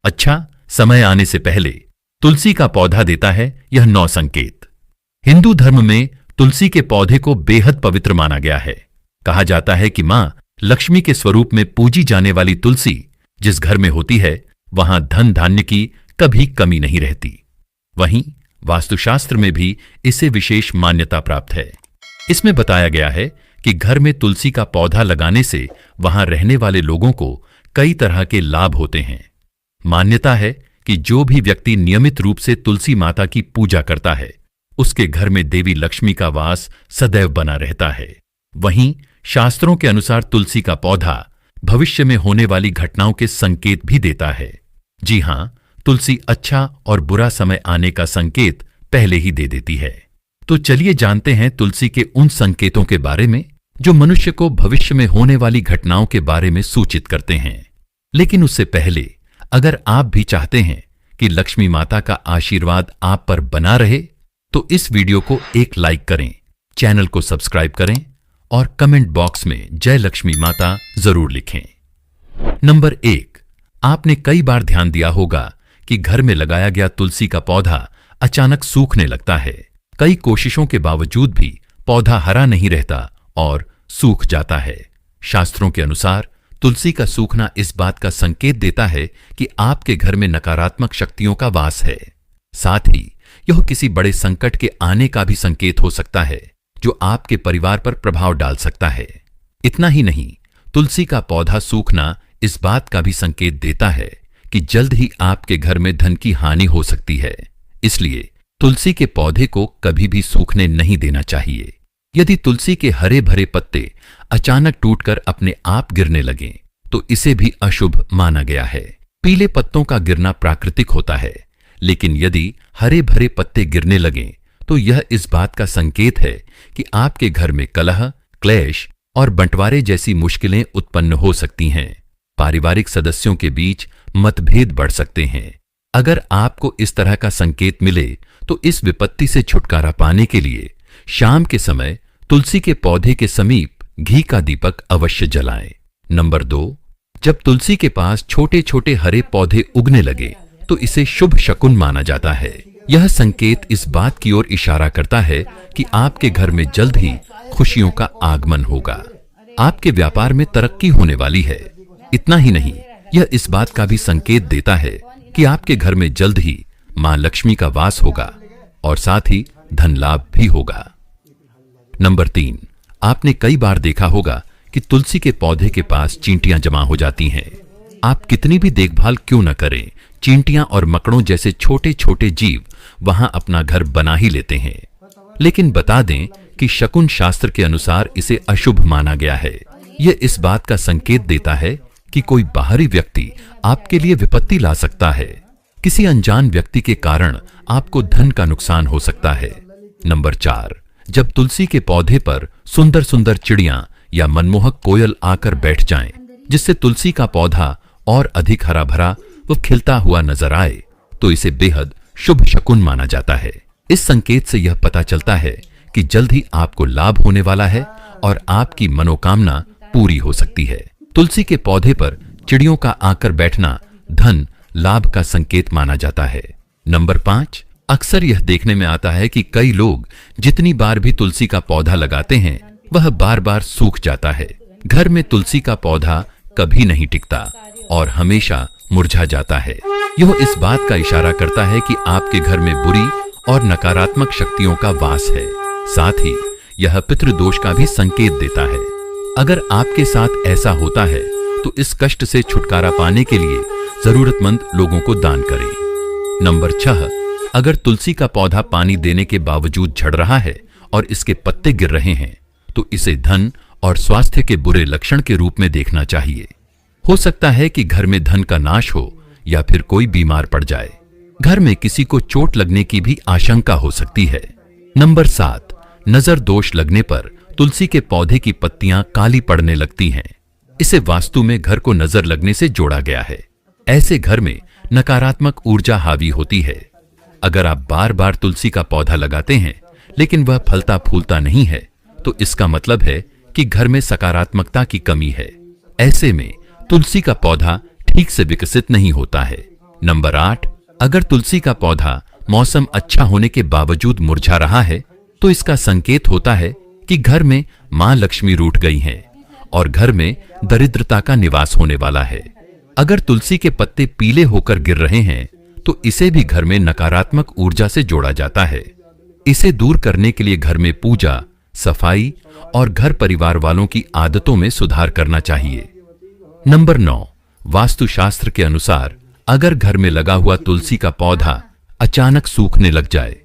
अच्छा समय आने से पहले तुलसी का पौधा देता है यह 9 संकेत। हिंदू धर्म में तुलसी के पौधे को बेहद पवित्र माना गया है। कहा जाता है कि मां लक्ष्मी के स्वरूप में पूजी जाने वाली तुलसी जिस घर में होती है वहां धन धान्य की कभी कमी नहीं रहती। वहीं वास्तुशास्त्र में भी इसे विशेष मान्यता प्राप्त है। इसमें बताया गया है कि घर में तुलसी का पौधा लगाने से वहां रहने वाले लोगों को कई तरह के लाभ होते हैं। मान्यता है कि जो भी व्यक्ति नियमित रूप से तुलसी माता की पूजा करता है उसके घर में देवी लक्ष्मी का वास सदैव बना रहता है। वहीं शास्त्रों के अनुसार तुलसी का पौधा भविष्य में होने वाली घटनाओं के संकेत भी देता है। जी हां, तुलसी अच्छा और बुरा समय आने का संकेत पहले ही दे देती है। तो चलिए जानते हैं तुलसी के उन संकेतों के बारे में जो मनुष्य को भविष्य में होने वाली घटनाओं के बारे में सूचित करते हैं। लेकिन उससे पहले अगर आप भी चाहते हैं कि लक्ष्मी माता का आशीर्वाद आप पर बना रहे तो इस वीडियो को एक लाइक करें, चैनल को सब्सक्राइब करें और कमेंट बॉक्स में जय लक्ष्मी माता जरूर लिखें। नंबर 1, आपने कई बार ध्यान दिया होगा कि घर में लगाया गया तुलसी का पौधा अचानक सूखने लगता है। कई कोशिशों के बावजूद भी पौधा हरा नहीं रहता और सूख जाता है। शास्त्रों के अनुसार तुलसी का सूखना इस बात का संकेत देता है कि आपके घर में नकारात्मक शक्तियों का वास है। साथ ही यह किसी बड़े संकट के आने का भी संकेत हो सकता है जो आपके परिवार पर प्रभाव डाल सकता है। इतना ही नहीं, तुलसी का पौधा सूखना इस बात का भी संकेत देता है कि जल्द ही आपके घर में धन की हानि हो सकती है। इसलिए तुलसी के पौधे को कभी भी सूखने नहीं देना चाहिए। यदि तुलसी के हरे भरे पत्ते अचानक टूटकर अपने आप गिरने लगें तो इसे भी अशुभ माना गया है। पीले पत्तों का गिरना प्राकृतिक होता है, लेकिन यदि हरे भरे पत्ते गिरने लगें तो यह इस बात का संकेत है कि आपके घर में कलह, क्लेश और बंटवारे जैसी मुश्किलें उत्पन्न हो सकती हैं। पारिवारिक सदस्यों के बीच मतभेद बढ़ सकते हैं। अगर आपको इस तरह का संकेत मिले तो इस विपत्ति से छुटकारा पाने के लिए शाम के समय तुलसी के पौधे के समीप घी का दीपक अवश्य जलाएं। नंबर 2, जब तुलसी के पास छोटे छोटे हरे पौधे उगने लगे तो इसे शुभ शकुन माना जाता है। यह संकेत इस बात की ओर इशारा करता है कि आपके घर में जल्द ही खुशियों का आगमन होगा। आपके व्यापार में तरक्की होने वाली है। इतना ही नहीं, यह इस बात का भी संकेत देता है कि आपके घर में जल्द ही मां लक्ष्मी का वास होगा और साथ ही धन लाभ भी होगा। नंबर 3, आपने कई बार देखा होगा कि तुलसी के पौधे के पास चींटियां जमा हो जाती हैं। आप कितनी भी देखभाल क्यों न करें, चींटियां और मकड़ों जैसे छोटे छोटे जीव वहां अपना घर बना ही लेते हैं। लेकिन बता दें कि शकुन शास्त्र के अनुसार इसे अशुभ माना गया है। यह इस बात का संकेत देता है कि कोई बाहरी व्यक्ति आपके लिए विपत्ति ला सकता है। किसी अनजान व्यक्ति के कारण आपको धन का नुकसान हो सकता है। नंबर 4, जब तुलसी के पौधे पर सुंदर सुंदर चिड़ियां या मनमोहक कोयल आकर बैठ जाएं, जिससे तुलसी का पौधा और अधिक हरा भरा व खिलता हुआ नजर आए, तो इसे बेहद शुभ शकुन माना जाता है। इस संकेत से यह पता चलता है कि जल्द ही आपको लाभ होने वाला है और आपकी मनोकामना पूरी हो सकती है। तुलसी के पौधे पर चिड़ियों का आकर बैठना धन लाभ का संकेत माना जाता है। नंबर 5, अक्सर यह देखने में आता है कि कई लोग जितनी बार भी तुलसी का पौधा लगाते हैं वह बार बार सूख जाता है। घर में तुलसी का पौधा कभी नहीं टिकता और हमेशा मुरझा जाता है। यह इस बात का इशारा करता है कि आपके घर में बुरी और नकारात्मक शक्तियों का वास है। साथ ही यह पितृदोष का भी संकेत देता है। अगर आपके साथ ऐसा होता है तो इस कष्ट से छुटकारा पाने के लिए जरूरतमंद लोगों को दान करें। नंबर 6, अगर तुलसी का पौधा पानी देने के बावजूद झड़ रहा है और इसके पत्ते गिर रहे हैं तो इसे धन और स्वास्थ्य के बुरे लक्षण के रूप में देखना चाहिए। हो सकता है कि घर में धन का नाश हो या फिर कोई बीमार पड़ जाए। घर में किसी को चोट लगने की भी आशंका हो सकती है। नंबर 7, नजर दोष लगने पर तुलसी के पौधे की पत्तियां काली पड़ने लगती हैं। इसे वास्तु में घर को नजर लगने से जोड़ा गया है। ऐसे घर में नकारात्मक ऊर्जा हावी होती है। अगर आप बार बार तुलसी का पौधा लगाते हैं लेकिन वह फलता फूलता नहीं है तो इसका मतलब है कि घर में सकारात्मकता की कमी है। ऐसे में तुलसी का पौधा ठीक से विकसित नहीं होता है। नंबर 8, अगर तुलसी का पौधा मौसम अच्छा होने के बावजूद मुरझा रहा है तो इसका संकेत होता है कि घर में मां लक्ष्मी रूठ गई हैं और घर में दरिद्रता का निवास होने वाला है। अगर तुलसी के पत्ते पीले होकर गिर रहे हैं तो इसे भी घर में नकारात्मक ऊर्जा से जोड़ा जाता है। इसे दूर करने के लिए घर में पूजा, सफाई और घर परिवार वालों की आदतों में सुधार करना चाहिए। नंबर 9, वास्तुशास्त्र के अनुसार अगर घर में लगा हुआ तुलसी का पौधा अचानक सूखने लग जाए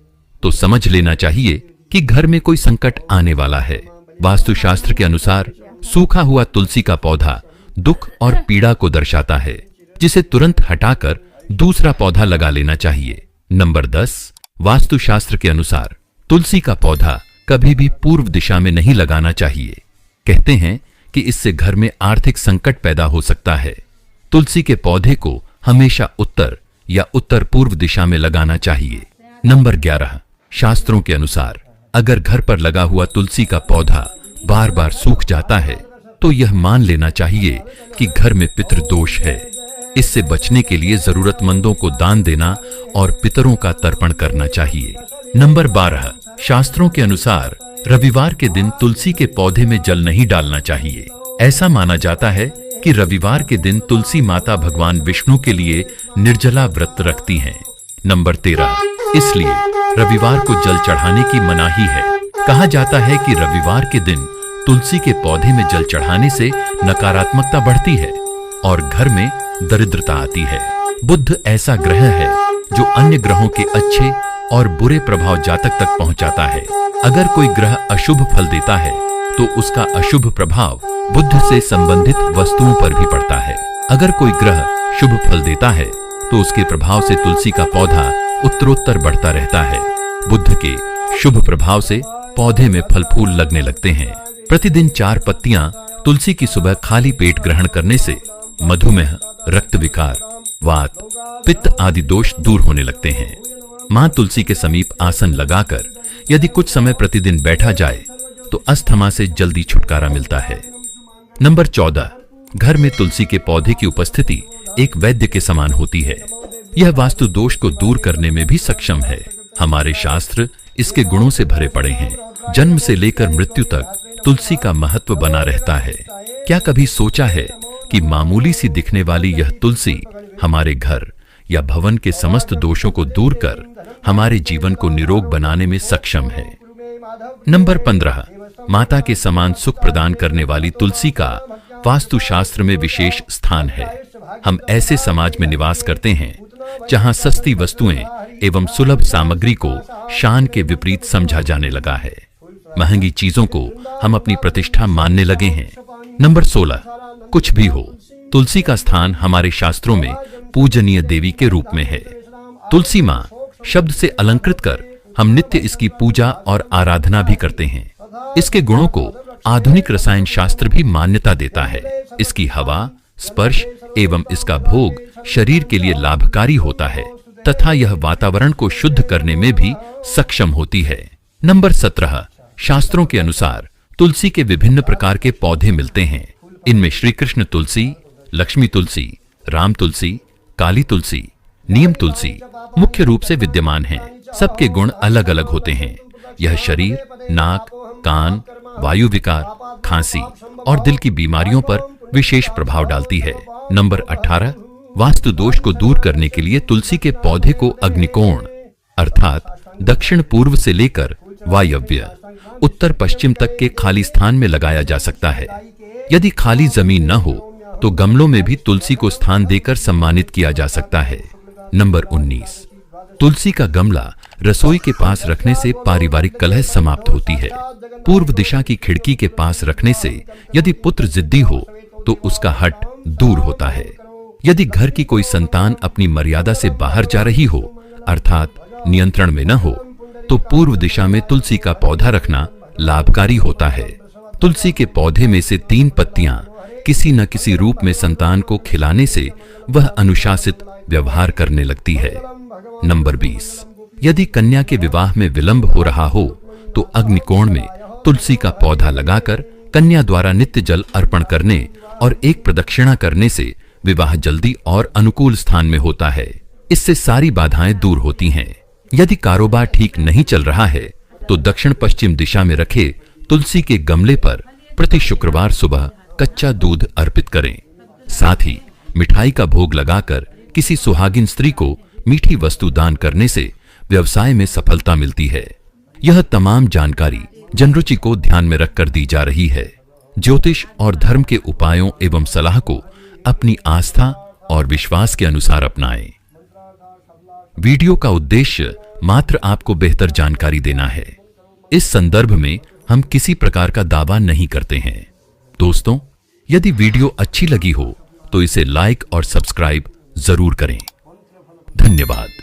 तो समझ लेना चाहिए कि घर में कोई संकट आने वाला है। वास्तुशास्त्र के अनुसार सूखा हुआ तुलसी का पौधा दुख और पीड़ा को दर्शाता है, जिसे तुरंत हटाकर दूसरा पौधा लगा लेना चाहिए। नंबर 10, वास्तुशास्त्र के अनुसार तुलसी का पौधा कभी भी पूर्व दिशा में नहीं लगाना चाहिए। कहते हैं कि इससे घर में आर्थिक संकट पैदा हो सकता है। तुलसी के पौधे को हमेशा उत्तर या उत्तर पूर्व दिशा में लगाना चाहिए। नंबर 11, शास्त्रों के अनुसार अगर घर पर लगा हुआ तुलसी का पौधा बार बार सूख जाता है तो यह मान लेना चाहिए कि घर में पितृदोष है। इससे बचने के लिए जरूरतमंदों को दान देना और पितरों का तर्पण करना चाहिए। नंबर 12, शास्त्रों के अनुसार रविवार के दिन तुलसी के पौधे में जल नहीं डालना चाहिए। ऐसा माना जाता है कि रविवार के दिन तुलसी माता भगवान विष्णु के लिए निर्जला व्रत रखती हैं। नंबर 13, इसलिए रविवार को जल चढ़ाने की मनाही है। कहा जाता है कि रविवार के दिन तुलसी के पौधे में जल चढ़ाने से नकारात्मकता बढ़ती है और घर में दरिद्रता आती है। बुध ऐसा ग्रह है जो अन्य ग्रहों के अच्छे और बुरे प्रभाव जातक तक पहुंचाता है। अगर कोई ग्रह अशुभ फल देता है तो उसका अशुभ प्रभाव बुध से संबंधित वस्तुओं पर भी पड़ता है। अगर कोई ग्रह शुभ फल देता है तो उसके प्रभाव से तुलसी का पौधा उत्तरोत्तर बढ़ता रहता है। बुध के शुभ प्रभाव से पौधे में फल फूल लगने लगते हैं। प्रतिदिन 4 पत्तियां तुलसी की सुबह खाली पेट ग्रहण करने से मधुमेह, रक्त विकार, वात, पित्त आदि दोष दूर होने लगते हैं। मां तुलसी के समीप आसन लगाकर यदि कुछ समय प्रतिदिन बैठा जाए तो अस्थमा से जल्दी छुटकारा मिलता है। नंबर 14, घर में तुलसी के पौधे की उपस्थिति एक वैद्य के समान होती है। यह वास्तु दोष को दूर करने में भी सक्षम है। हमारे शास्त्र इसके गुणों से भरे पड़े हैं। जन्म से लेकर मृत्यु तक तुलसी का महत्व बना रहता है। क्या कभी सोचा है कि मामूली सी दिखने वाली यह तुलसी हमारे घर या भवन के समस्त दोषों को दूर कर हमारे जीवन को निरोग बनाने में सक्षम है। नंबर 15, माता के समान सुख प्रदान करने वाली तुलसी का वास्तुशास्त्र में विशेष स्थान है। हम ऐसे समाज में निवास करते हैं जहां सस्ती वस्तुएं एवं सुलभ सामग्री को शान के विपरीत समझा जाने लगा है। महंगी चीजों को हम अपनी प्रतिष्ठा मानने लगे हैं। नंबर 16, कुछ भी हो, तुलसी का स्थान हमारे शास्त्रों में पूजनीय देवी के रूप में है। तुलसी मां शब्द से अलंकृत कर हम नित्य इसकी पूजा और आराधना भी करते हैं। इसके गुणों को आधुनिक रसायन शास्त्र भी मान्यता देता है। इसकी हवा, स्पर्श एवं इसका भोग शरीर के लिए लाभकारी होता है तथा यह वातावरण को शुद्ध करने में भी सक्षम होती है। नंबर 17, शास्त्रों के अनुसार तुलसी के विभिन्न प्रकार के पौधे मिलते हैं। इनमें श्री कृष्ण तुलसी, लक्ष्मी तुलसी, राम तुलसी, काली तुलसी, नीम तुलसी मुख्य रूप से विद्यमान हैं। सबके गुण अलग अलग होते हैं। यह शरीर, नाक, कान, वायु विकार, खांसी और दिल की बीमारियों पर विशेष प्रभाव डालती है। नंबर 18, वास्तु दोष को दूर करने के लिए तुलसी के पौधे को अग्निकोण अर्थात दक्षिण पूर्व से लेकर वायव्य उत्तर पश्चिम तक के खाली स्थान में लगाया जा सकता है। यदि खाली जमीन न हो तो गमलों में भी तुलसी को स्थान देकर सम्मानित किया जा सकता है। नंबर 19, तुलसी का गमला रसोई के पास रखने से पारिवारिक कलह समाप्त होती है। पूर्व दिशा की खिड़की के पास रखने से यदि पुत्र जिद्दी हो तो उसका हठ दूर होता है। यदि घर की कोई संतान अपनी मर्यादा से बाहर जा रही हो अर्थात नियंत्रण में न हो तो पूर्व दिशा में तुलसी का पौधा रखना लाभकारी होता है। तुलसी के पौधे में से 3 पत्तियां किसी न किसी रूप में संतान को खिलाने से वह अनुशासित व्यवहार करने लगती है। नंबर 20, यदि कन्या के विवाह में विलंब हो रहा हो तो अग्निकोण में तुलसी का पौधा लगाकर कन्या द्वारा नित्य जल अर्पण करने और एक प्रदक्षिणा करने से विवाह जल्दी और अनुकूल स्थान में होता है। इससे सारी बाधाएं दूर होती हैं। यदि कारोबार ठीक नहीं चल रहा है तो दक्षिण पश्चिम दिशा में रखे तुलसी के गमले पर प्रति शुक्रवार सुबह कच्चा दूध अर्पित करें। साथ ही मिठाई का भोग लगाकर किसी सुहागिन स्त्री को मीठी वस्तु दान करने से व्यवसाय में सफलता मिलती है। यह तमाम जानकारी जनरुचि को ध्यान में रखकर दी जा रही है। ज्योतिष और धर्म के उपायों एवं सलाह को अपनी आस्था और विश्वास के अनुसार अपनाएं। वीडियो का उद्देश्य मात्र आपको बेहतर जानकारी देना है। इस संदर्भ में हम किसी प्रकार का दावा नहीं करते हैं। दोस्तों, यदि वीडियो अच्छी लगी हो तो इसे लाइक और सब्सक्राइब जरूर करें। धन्यवाद।